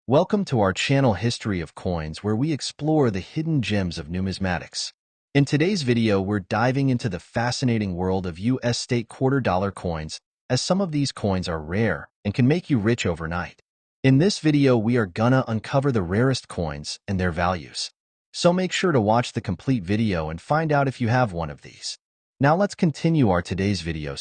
Welcome to our channel History of Coins, where we explore the hidden gems of numismatics. In today's video, we're diving into the fascinating world of U.S. state quarter-dollar coins, as some of these coins are rare and can make you rich overnight. In this video, we are gonna uncover the rarest coins and their values. So make sure to watch the complete video and find out if you have one of these. Now let's continue our today's video.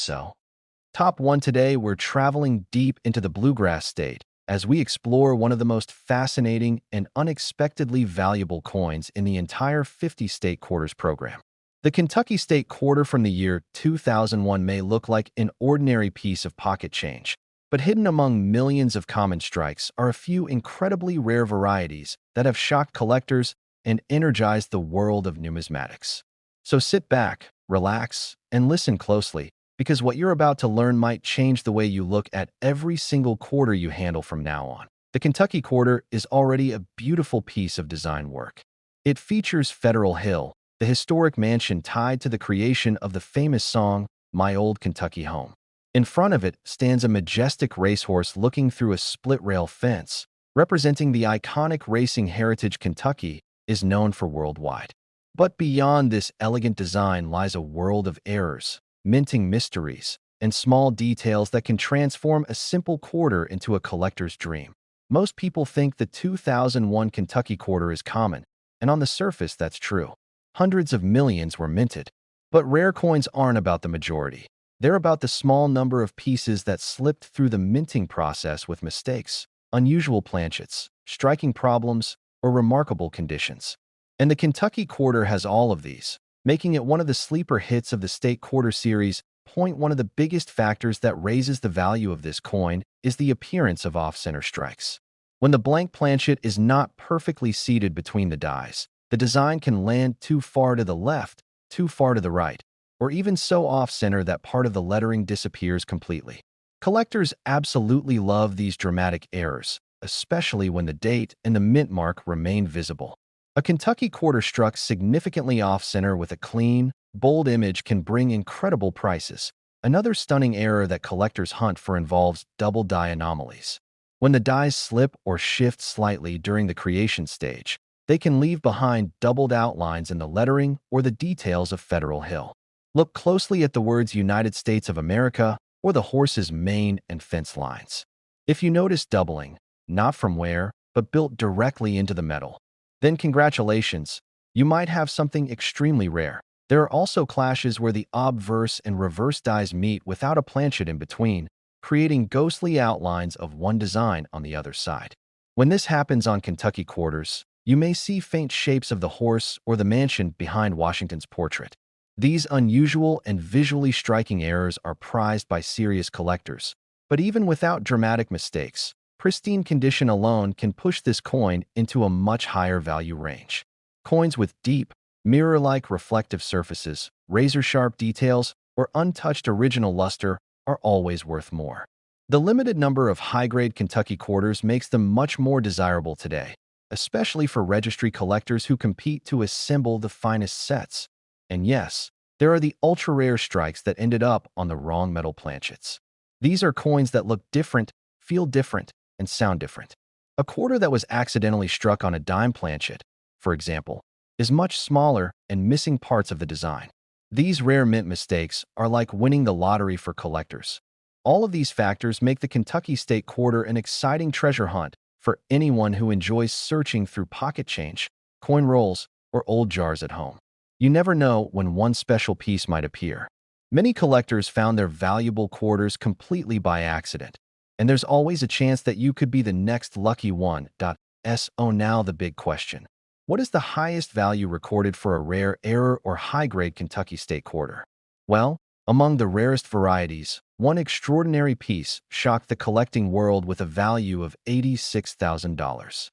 Top 1 today, we're traveling deep into the bluegrass state, as we explore one of the most fascinating and unexpectedly valuable coins in the entire 50-state quarters program. The Kentucky State Quarter from the year 2001 may look like an ordinary piece of pocket change, but hidden among millions of common strikes are a few incredibly rare varieties that have shocked collectors and energized the world of numismatics. So sit back, relax, and listen closely, because what you're about to learn might change the way you look at every single quarter you handle from now on. The Kentucky Quarter is already a beautiful piece of design work. It features Federal Hill, the historic mansion tied to the creation of the famous song, My Old Kentucky Home. In front of it stands a majestic racehorse looking through a split-rail fence, representing the iconic racing heritage Kentucky is known for worldwide. But beyond this elegant design lies a world of errors, minting mysteries, and small details that can transform a simple quarter into a collector's dream. Most people think the 2001 Kentucky Quarter is common, and on the surface that's true. Hundreds of millions were minted. But rare coins aren't about the majority. They're about the small number of pieces that slipped through the minting process with mistakes, unusual planchets, striking problems, or remarkable conditions. And the Kentucky Quarter has all of these, making it one of the sleeper hits of the State Quarter series. One of the biggest factors that raises the value of this coin is the appearance of off-center strikes. When the blank planchet is not perfectly seated between the dies, the design can land too far to the left, too far to the right, or even so off-center that part of the lettering disappears completely. Collectors absolutely love these dramatic errors, especially when the date and the mint mark remain visible. A Kentucky Quarter struck significantly off-center with a clean, bold image can bring incredible prices. Another stunning error that collectors hunt for involves double die anomalies. When the dies slip or shift slightly during the creation stage, they can leave behind doubled outlines in the lettering or the details of Federal Hill. Look closely at the words United States of America or the horse's mane and fence lines. If you notice doubling, not from wear, but built directly into the metal, then congratulations, you might have something extremely rare. There are also clashes where the obverse and reverse dies meet without a planchet in between, creating ghostly outlines of one design on the other side. When this happens on Kentucky Quarters, you may see faint shapes of the horse or the mansion behind Washington's portrait. These unusual and visually striking errors are prized by serious collectors. But even without dramatic mistakes, pristine condition alone can push this coin into a much higher value range. Coins with deep, mirror-like reflective surfaces, razor-sharp details, or untouched original luster are always worth more. The limited number of high-grade Kentucky Quarters makes them much more desirable today, especially for registry collectors who compete to assemble the finest sets. And yes, there are the ultra-rare strikes that ended up on the wrong metal planchets. These are coins that look different, feel different, and sound different. A quarter that was accidentally struck on a dime planchet, for example, is much smaller and missing parts of the design. These rare mint mistakes are like winning the lottery for collectors. All of these factors make the Kentucky State Quarter an exciting treasure hunt for anyone who enjoys searching through pocket change, coin rolls, or old jars at home. You never know when one special piece might appear. Many collectors found their valuable quarters completely by accident, and there's always a chance that you could be the next lucky one. So now the big question. What is the highest value recorded for a rare error or high-grade Kentucky State Quarter? Well, among the rarest varieties, one extraordinary piece shocked the collecting world with a value of $86,000.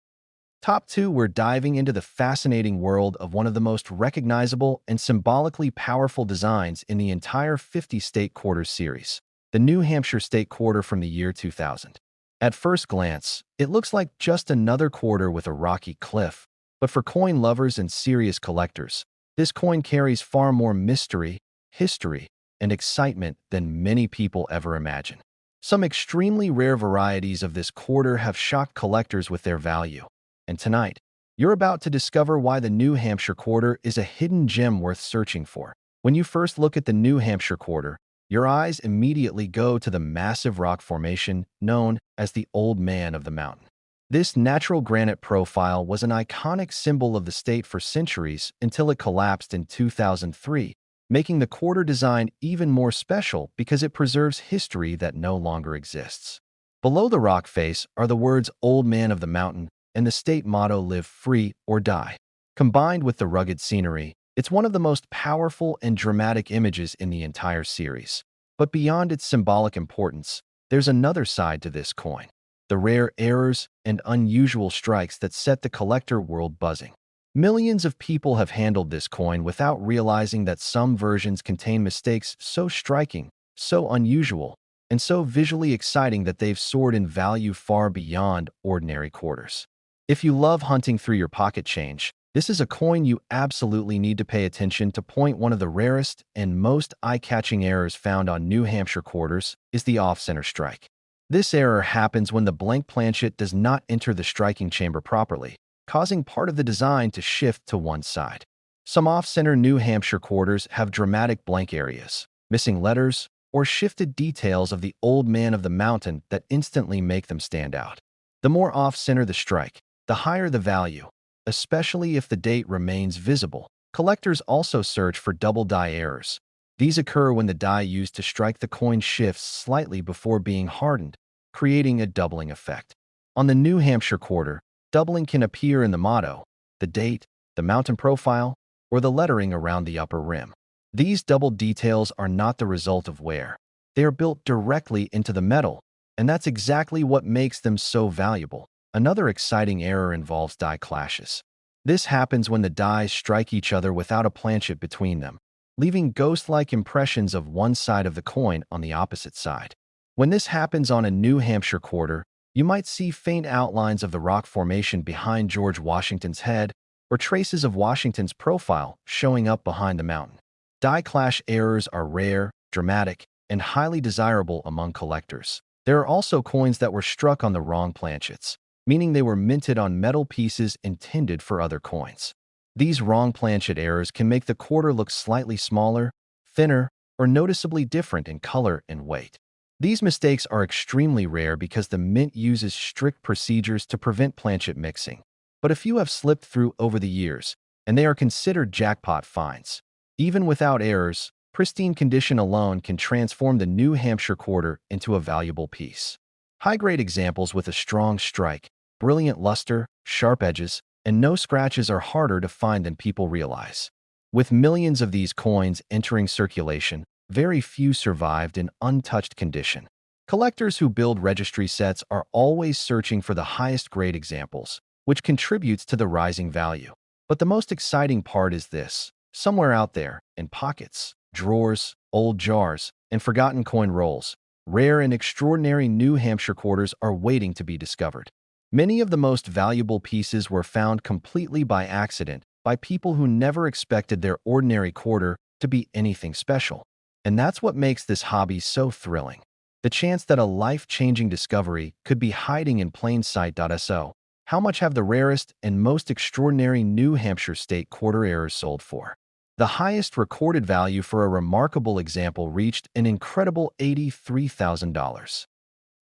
Top 2, we're diving into the fascinating world of one of the most recognizable and symbolically powerful designs in the entire 50-state quarters series, the New Hampshire State Quarter from the year 2000. At first glance, it looks like just another quarter with a rocky cliff, but for coin lovers and serious collectors, this coin carries far more mystery, history, and excitement than many people ever imagine. Some extremely rare varieties of this quarter have shocked collectors with their value. And tonight, you're about to discover why the New Hampshire quarter is a hidden gem worth searching for. When you first look at the New Hampshire quarter, your eyes immediately go to the massive rock formation known as the Old Man of the Mountain. This natural granite profile was an iconic symbol of the state for centuries until it collapsed in 2003, making the quarter design even more special because it preserves history that no longer exists. Below the rock face are the words Old Man of the Mountain and the state motto Live Free or Die. Combined with the rugged scenery, it's one of the most powerful and dramatic images in the entire series. But beyond its symbolic importance, there's another side to this coin: the rare errors and unusual strikes that set the collector world buzzing. Millions of people have handled this coin without realizing that some versions contain mistakes so striking, so unusual, and so visually exciting that they've soared in value far beyond ordinary quarters. If you love hunting through your pocket change, this is a coin you absolutely need to pay attention to. One of the rarest and most eye-catching errors found on New Hampshire quarters is the off-center strike. This error happens when the blank planchet does not enter the striking chamber properly, causing part of the design to shift to one side. Some off-center New Hampshire quarters have dramatic blank areas, missing letters, or shifted details of the Old Man of the Mountain that instantly make them stand out. The more off-center the strike, the higher the value, especially if the date remains visible. Collectors also search for double die errors. These occur when the die used to strike the coin shifts slightly before being hardened, creating a doubling effect. On the New Hampshire quarter, doubling can appear in the motto, the date, the mountain profile, or the lettering around the upper rim. These double details are not the result of wear. They are built directly into the metal, and that's exactly what makes them so valuable. Another exciting error involves die clashes. This happens when the dies strike each other without a planchet between them, leaving ghost-like impressions of one side of the coin on the opposite side. When this happens on a New Hampshire quarter, you might see faint outlines of the rock formation behind George Washington's head or traces of Washington's profile showing up behind the mountain. Die clash errors are rare, dramatic, and highly desirable among collectors. There are also coins that were struck on the wrong planchets, meaning they were minted on metal pieces intended for other coins. These wrong planchet errors can make the quarter look slightly smaller, thinner, or noticeably different in color and weight. These mistakes are extremely rare because the mint uses strict procedures to prevent planchet mixing. But a few have slipped through over the years, and they are considered jackpot finds. Even without errors, pristine condition alone can transform the New Hampshire quarter into a valuable piece. High-grade examples with a strong strike, brilliant luster, sharp edges, and no scratches are harder to find than people realize. With millions of these coins entering circulation, very few survived in untouched condition. Collectors who build registry sets are always searching for the highest grade examples, which contributes to the rising value. But the most exciting part is this: somewhere out there, in pockets, drawers, old jars, and forgotten coin rolls, rare and extraordinary New Hampshire quarters are waiting to be discovered. Many of the most valuable pieces were found completely by accident by people who never expected their ordinary quarter to be anything special. And that's what makes this hobby so thrilling: the chance that a life-changing discovery could be hiding in plain sight. So, how much have the rarest and most extraordinary New Hampshire state quarter errors sold for? The highest recorded value for a remarkable example reached an incredible $83,000.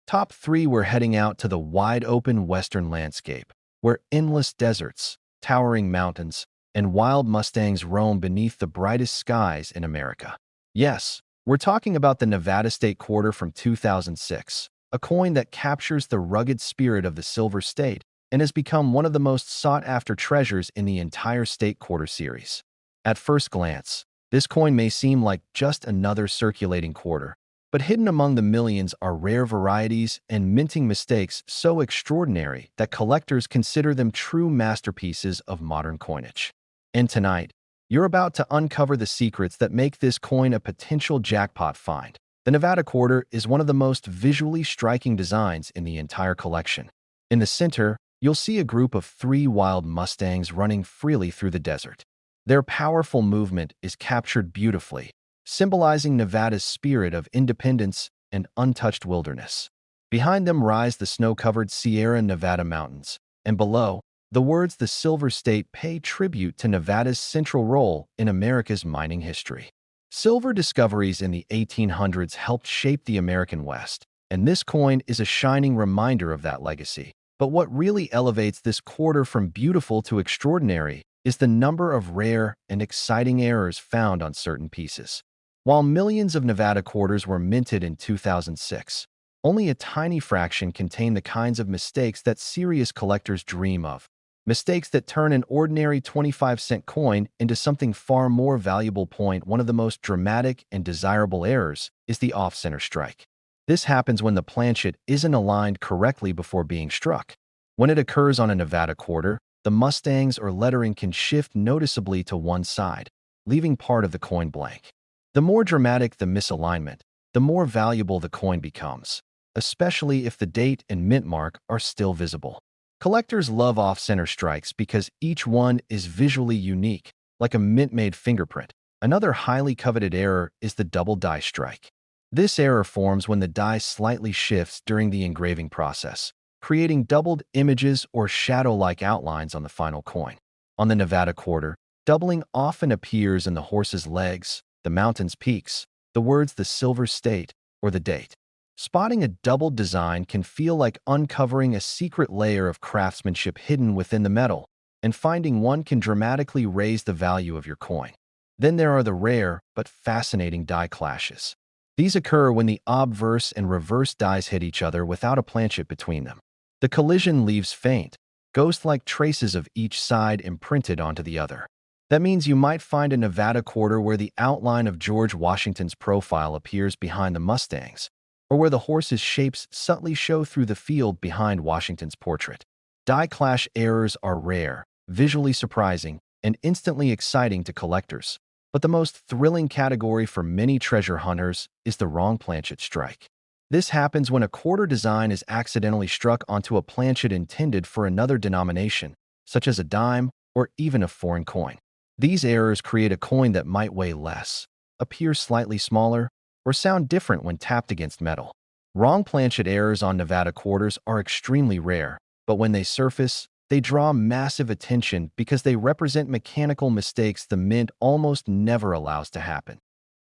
Top 3, we're heading out to the wide-open western landscape, where endless deserts, towering mountains, and wild mustangs roam beneath the brightest skies in America. Yes, we're talking about the Nevada State Quarter from 2006, a coin that captures the rugged spirit of the Silver State and has become one of the most sought-after treasures in the entire state quarter series. At first glance, this coin may seem like just another circulating quarter, but hidden among the millions are rare varieties and minting mistakes so extraordinary that collectors consider them true masterpieces of modern coinage. And tonight, you're about to uncover the secrets that make this coin a potential jackpot find. The Nevada quarter is one of the most visually striking designs in the entire collection. In the center, you'll see a group of 3 wild mustangs running freely through the desert. Their powerful movement is captured beautifully, symbolizing Nevada's spirit of independence and untouched wilderness. Behind them rise the snow-covered Sierra Nevada mountains, and below, the words "the Silver State" pay tribute to Nevada's central role in America's mining history. Silver discoveries in the 1800s helped shape the American West, and this coin is a shining reminder of that legacy. But what really elevates this quarter from beautiful to extraordinary is the number of rare and exciting errors found on certain pieces. While millions of Nevada quarters were minted in 2006, only a tiny fraction contain the kinds of mistakes that serious collectors dream of. Mistakes that turn an ordinary 25-cent coin into something far more valuable. One of the most dramatic and desirable errors is the off-center strike. This happens when the planchet isn't aligned correctly before being struck. When it occurs on a Nevada quarter, the Mustangs or lettering can shift noticeably to one side, leaving part of the coin blank. The more dramatic the misalignment, the more valuable the coin becomes, especially if the date and mint mark are still visible. Collectors love off-center strikes because each one is visually unique, like a mint-made fingerprint. Another highly coveted error is the double die strike. This error forms when the die slightly shifts during the engraving process, creating doubled images or shadow-like outlines on the final coin. On the Nevada quarter, doubling often appears in the horse's legs, the mountain's peaks, the words "the Silver State," or the date. Spotting a doubled design can feel like uncovering a secret layer of craftsmanship hidden within the metal, and finding one can dramatically raise the value of your coin. Then there are the rare but fascinating die clashes. These occur when the obverse and reverse dies hit each other without a planchet between them. The collision leaves faint, ghost-like traces of each side imprinted onto the other. That means you might find a Nevada quarter where the outline of George Washington's profile appears behind the Mustangs, or where the horse's shapes subtly show through the field behind Washington's portrait. Die clash errors are rare, visually surprising, and instantly exciting to collectors. But the most thrilling category for many treasure hunters is the wrong planchet strike. This happens when a quarter design is accidentally struck onto a planchet intended for another denomination, such as a dime or even a foreign coin. These errors create a coin that might weigh less, appear slightly smaller, or sound different when tapped against metal. Wrong planchet errors on Nevada quarters are extremely rare, but when they surface, they draw massive attention because they represent mechanical mistakes the mint almost never allows to happen.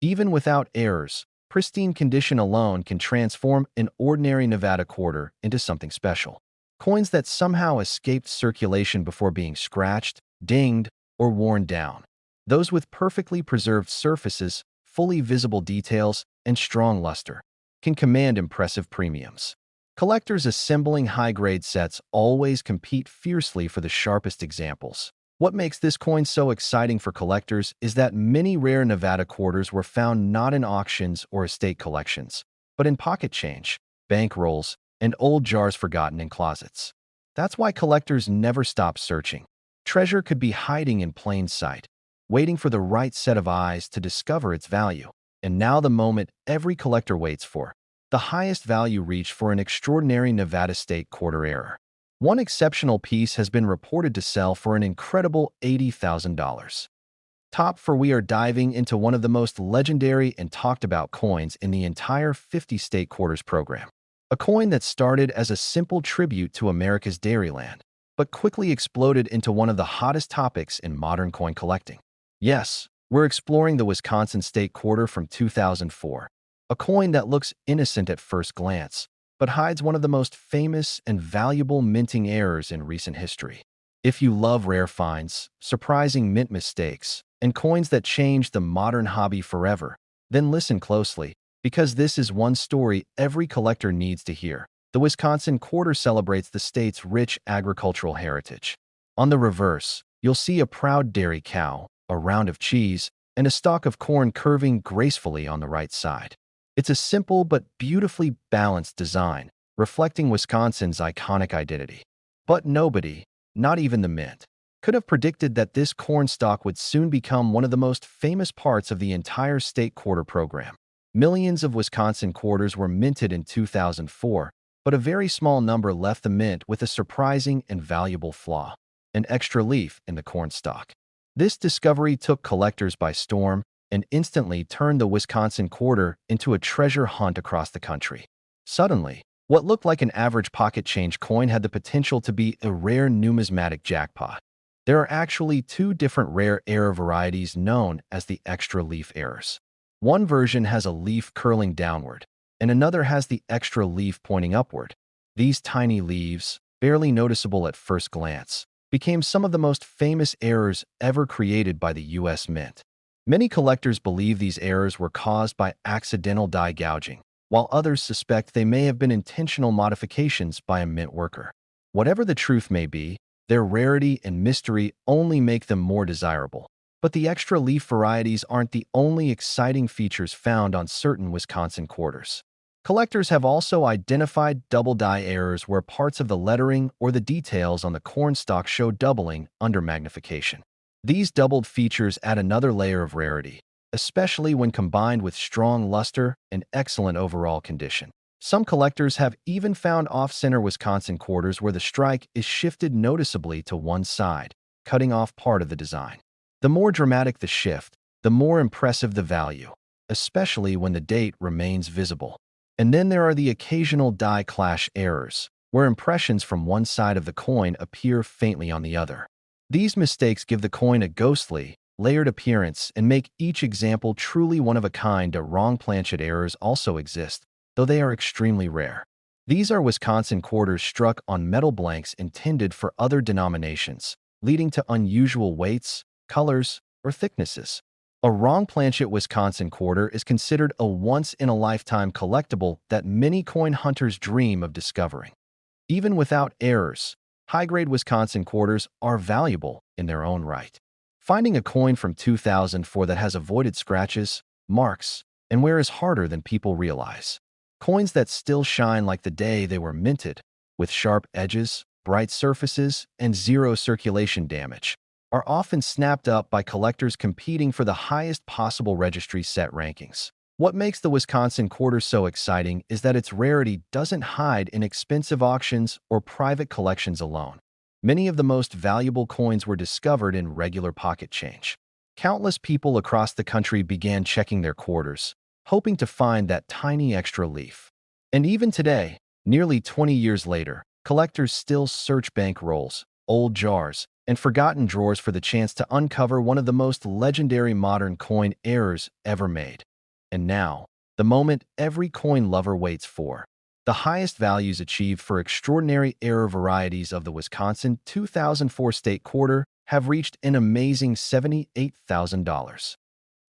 Even without errors, pristine condition alone can transform an ordinary Nevada quarter into something special. Coins that somehow escaped circulation before being scratched, dinged, or worn down. Those with perfectly preserved surfaces, fully visible details, and strong luster can command impressive premiums. Collectors assembling high-grade sets always compete fiercely for the sharpest examples. What makes this coin so exciting for collectors is that many rare Nevada quarters were found not in auctions or estate collections, but in pocket change, bank rolls, and old jars forgotten in closets. That's why collectors never stop searching. Treasure could be hiding in plain sight, waiting for the right set of eyes to discover its value. And now the moment every collector waits for, the highest value reached for an extraordinary Nevada state quarter error. One exceptional piece has been reported to sell for an incredible $80,000. We are diving into one of the most legendary and talked about coins in the entire 50-state quarters program. A coin that started as a simple tribute to America's Dairyland, but quickly exploded into one of the hottest topics in modern coin collecting. Yes, we're exploring the Wisconsin State Quarter from 2004, a coin that looks innocent at first glance, but hides one of the most famous and valuable minting errors in recent history. If you love rare finds, surprising mint mistakes, and coins that change the modern hobby forever, then listen closely, because this is one story every collector needs to hear. The Wisconsin Quarter celebrates the state's rich agricultural heritage. On the reverse, you'll see a proud dairy cow, a round of cheese, and a stalk of corn curving gracefully on the right side. It's a simple but beautifully balanced design, reflecting Wisconsin's iconic identity. But nobody, not even the mint, could have predicted that this corn stalk would soon become one of the most famous parts of the entire state quarter program. Millions of Wisconsin quarters were minted in 2004, but a very small number left the mint with a surprising and valuable flaw: an extra leaf in the corn stalk. This discovery took collectors by storm, and instantly turned the Wisconsin quarter into a treasure hunt across the country. Suddenly, what looked like an average pocket change coin had the potential to be a rare numismatic jackpot. There are actually two different rare error varieties known as the extra leaf errors. One version has a leaf curling downward, and another has the extra leaf pointing upward. These tiny leaves, barely noticeable at first glance, became some of the most famous errors ever created by the U.S. Mint. Many collectors believe these errors were caused by accidental die gouging, while others suspect they may have been intentional modifications by a mint worker. Whatever the truth may be, their rarity and mystery only make them more desirable. But the extra leaf varieties aren't the only exciting features found on certain Wisconsin quarters. Collectors have also identified double die errors where parts of the lettering or the details on the cornstalk show doubling under magnification. These doubled features add another layer of rarity, especially when combined with strong luster and excellent overall condition. Some collectors have even found off-center Wisconsin quarters where the strike is shifted noticeably to one side, cutting off part of the design. The more dramatic the shift, the more impressive the value, especially when the date remains visible. And then there are the occasional die clash errors, where impressions from one side of the coin appear faintly on the other. These mistakes give the coin a ghostly, layered appearance and make each example truly one of a kind. Wrong planchet errors also exist, though they are extremely rare. These are Wisconsin quarters struck on metal blanks intended for other denominations, leading to unusual weights, colors, or thicknesses. A wrong planchet Wisconsin quarter is considered a once-in-a-lifetime collectible that many coin hunters dream of discovering. Even without errors, high-grade Wisconsin quarters are valuable in their own right. Finding a coin from 2004 that has avoided scratches, marks, and wear is harder than people realize. Coins that still shine like the day they were minted, with sharp edges, bright surfaces, and zero circulation damage, are often snapped up by collectors competing for the highest possible registry set rankings. What makes the Wisconsin quarter so exciting is that its rarity doesn't hide in expensive auctions or private collections alone. Many of the most valuable coins were discovered in regular pocket change. Countless people across the country began checking their quarters, hoping to find that tiny extra leaf. And even today, nearly 20 years later, collectors still search bank rolls, old jars, and forgotten drawers for the chance to uncover one of the most legendary modern coin errors ever made. And now, the moment every coin lover waits for. The highest values achieved for extraordinary error varieties of the Wisconsin 2004 state quarter have reached an amazing $78,000.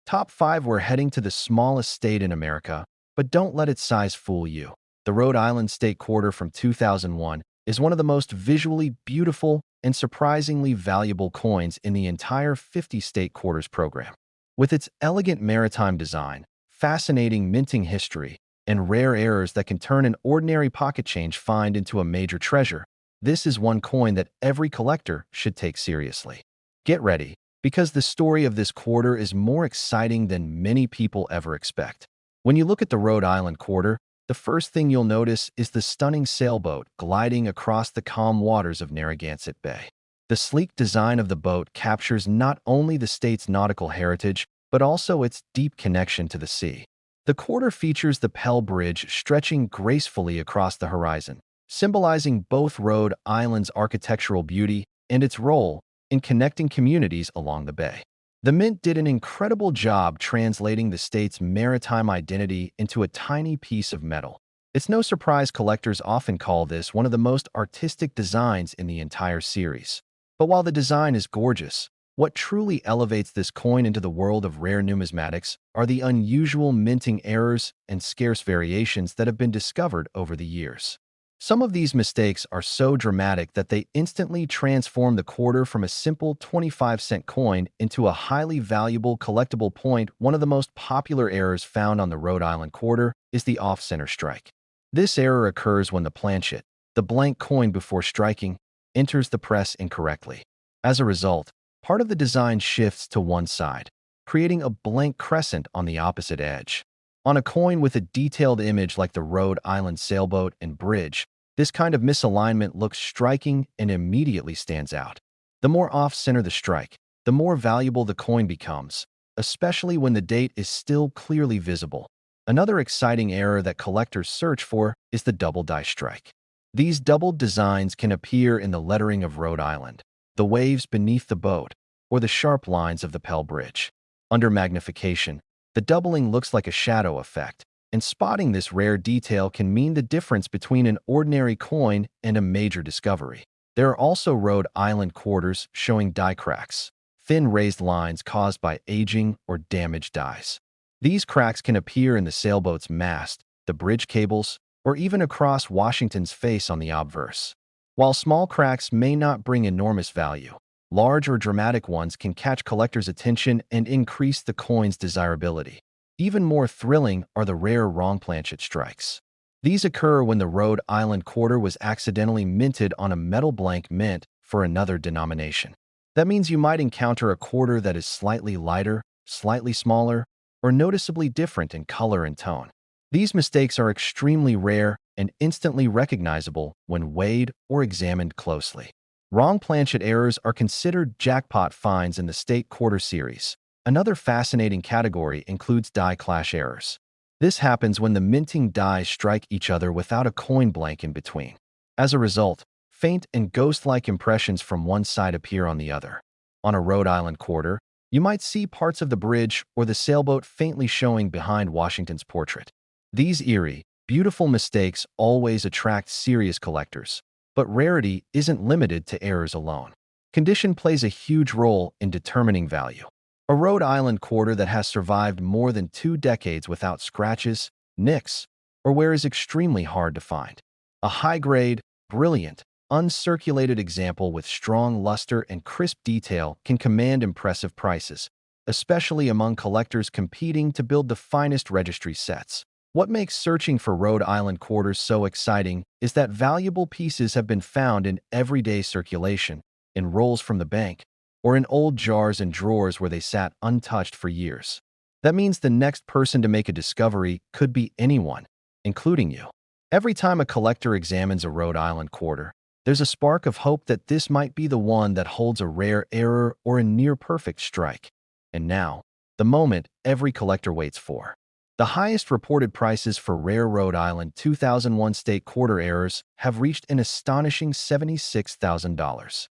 Top 5. We're heading to the smallest state in America, but don't let its size fool you. The Rhode Island state quarter from 2001 is one of the most visually beautiful and surprisingly valuable coins in the entire 50-state quarters program. With its elegant maritime design, fascinating minting history, and rare errors that can turn an ordinary pocket change find into a major treasure, this is one coin that every collector should take seriously. Get ready, because the story of this quarter is more exciting than many people ever expect. When you look at the Rhode Island quarter, the first thing you'll notice is the stunning sailboat gliding across the calm waters of Narragansett Bay. The sleek design of the boat captures not only the state's nautical heritage, but also its deep connection to the sea. The quarter features the Pell Bridge stretching gracefully across the horizon, symbolizing both Rhode Island's architectural beauty and its role in connecting communities along the bay. The Mint did an incredible job translating the state's maritime identity into a tiny piece of metal. It's no surprise collectors often call this one of the most artistic designs in the entire series. But while the design is gorgeous, what truly elevates this coin into the world of rare numismatics are the unusual minting errors and scarce variations that have been discovered over the years. Some of these mistakes are so dramatic that they instantly transform the quarter from a simple 25-cent coin into a highly valuable collectible point. One of the most popular errors found on the Rhode Island quarter is the off-center strike. This error occurs when the planchet, the blank coin before striking, enters the press incorrectly. As a result, part of the design shifts to one side, creating a blank crescent on the opposite edge. On a coin with a detailed image like the Rhode Island sailboat and bridge, this kind of misalignment looks striking and immediately stands out. The more off-center the strike, the more valuable the coin becomes, especially when the date is still clearly visible. Another exciting error that collectors search for is the double die strike. These doubled designs can appear in the lettering of Rhode Island, the waves beneath the boat, or the sharp lines of the Pell Bridge. Under magnification, the doubling looks like a shadow effect, and spotting this rare detail can mean the difference between an ordinary coin and a major discovery. There are also Rhode Island quarters showing die cracks, thin raised lines caused by aging or damaged dies. These cracks can appear in the sailboat's mast, the bridge cables, or even across Washington's face on the obverse. While small cracks may not bring enormous value, large or dramatic ones can catch collectors' attention and increase the coin's desirability. Even more thrilling are the rare wrong planchet strikes. These occur when the Rhode Island quarter was accidentally minted on a metal blank mint for another denomination. That means you might encounter a quarter that is slightly lighter, slightly smaller, or noticeably different in color and tone. These mistakes are extremely rare and instantly recognizable when weighed or examined closely. Wrong planchet errors are considered jackpot finds in the state quarter series. Another fascinating category includes die clash errors. This happens when the minting dies strike each other without a coin blank in between. As a result, faint and ghost-like impressions from one side appear on the other. On a Rhode Island quarter, you might see parts of the bridge or the sailboat faintly showing behind Washington's portrait. These eerie, beautiful mistakes always attract serious collectors, but rarity isn't limited to errors alone. Condition plays a huge role in determining value. A Rhode Island quarter that has survived more than 2 decades without scratches, nicks, or wear is extremely hard to find. A high-grade, brilliant, uncirculated example with strong luster and crisp detail can command impressive prices, especially among collectors competing to build the finest registry sets. What makes searching for Rhode Island quarters so exciting is that valuable pieces have been found in everyday circulation, in rolls from the bank, or in old jars and drawers where they sat untouched for years. That means the next person to make a discovery could be anyone, including you. Every time a collector examines a Rhode Island quarter, there's a spark of hope that this might be the one that holds a rare error or a near-perfect strike. And now, the moment every collector waits for. The highest reported prices for rare Rhode Island 2001 state quarter errors have reached an astonishing $76,000.